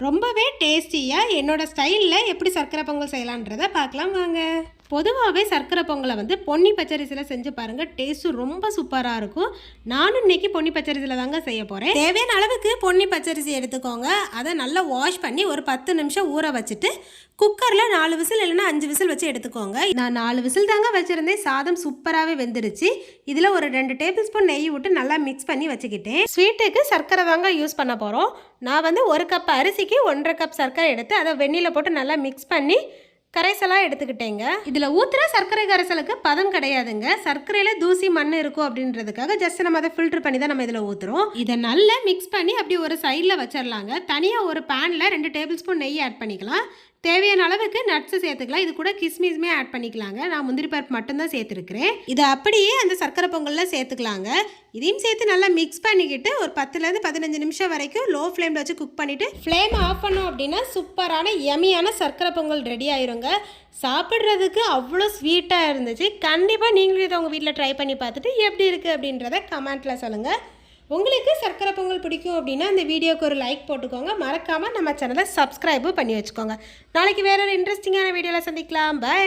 ரொம்பவே டேஸ்டியாக என்னோட ஸ்டைலில் எப்படி சர்க்கரை பொங்கல் செய்யலான்றதை பார்க்கலாம் வாங்க. பொதுவாகவே சர்க்கரை பொங்கலை வந்து பொன்னி பச்சரிசியில் செஞ்சு பாருங்கள், டேஸ்ட்டு ரொம்ப சூப்பராக இருக்கும். நானும் இன்றைக்கி பொன்னி பச்சரிசியில் தாங்க செய்ய போகிறேன். தேவையான அளவுக்கு பொன்னி பச்சரிசி எடுத்துக்கோங்க. அதை நல்லா வாஷ் பண்ணி ஒரு 10 நிமிஷம் ஊற வச்சுட்டு குக்கரில் 4 விசில் இல்லைன்னா 5 விசில் வச்சு எடுத்துக்கோங்க. நான் 4 விசில் தாங்க வச்சுருந்தேன். சாதம் சூப்பராகவே வெந்துருச்சு. இதில் ஒரு 2 டேபிள் ஸ்பூன் நெய் விட்டு நல்லா மிக்ஸ் பண்ணி வச்சுக்கிட்டேன். ஸ்வீட்டுக்கு சர்க்கரை தாங்க யூஸ் பண்ண போகிறோம். நான் வந்து 1 கப் அரிசிக்கு 1.5 கப் சர்க்கரை எடுத்து அதை வெந்நியில் போட்டு நல்லா மிக்ஸ் பண்ணி கரைசலாக எடுத்துக்கிட்டேங்க. இதில் ஊற்றுற சர்க்கரை கரைசலுக்கு பதம் கிடையாதுங்க. சர்க்கரையில் தூசி மண் இருக்கும் அப்படின்றதுக்காக ஜஸ்ட் நம்ம அதை ஃபில்டர் பண்ணி தான் நம்ம இதில் ஊற்றுறோம். இதை நல்லா மிக்ஸ் பண்ணி அப்படி ஒரு சைடில் வச்சிடலாங்க. தனியாக ஒரு பேனில் 2 டேபிள் ஸ்பூன் நெய் ஆட் பண்ணிக்கலாம். தேவையான அளவுக்கு நட்ஸு சேர்த்துக்கலாம். இது கூட கிஸ்மிஸ்மே ஆட் பண்ணிக்கலாங்க. நான் முந்திரி பருப்பு மட்டும்தான் சேர்த்துருக்கிறேன். இதை அப்படியே அந்த சர்க்கரை பொங்கலில் சேர்த்துக்கலாங்க. இதையும் சேர்த்து நல்லா மிக்ஸ் பண்ணிக்கிட்டு ஒரு 10லேருந்து 15 நிமிஷம் வரைக்கும் லோ ஃப்ளேமில் வச்சு குக் பண்ணிவிட்டு ஃப்ளேம் ஆஃப் பண்ணோம் அப்படின்னா சூப்பரான யமியான சர்க்கரை பொங்கல் ரெடி ஆயிருங்க. சாப்பிட்றதுக்கு அவ்வளோ ஸ்வீட்டாக இருந்துச்சு. கண்டிப்பாக நீங்களும் இதை உங்கள் வீட்டில் ட்ரை பண்ணி பார்த்துட்டு எப்படி இருக்குது அப்படின்றத கமெண்ட்டில் சொல்லுங்கள். உங்களுக்கு சர்க்கரை பொங்கல் பிடிக்கும் அப்படின்னா இந்த வீடியோக்கு ஒரு லைக் போட்டுக்கோங்க. மறக்காமல் நம்ம சேனலை சப்ஸ்கிரைபும் பண்ணி வச்சுக்கோங்க. நாளைக்கு வேற ஒரு இன்ட்ரெஸ்டிங்கான வீடியோவில் சந்திக்கலாம். பை.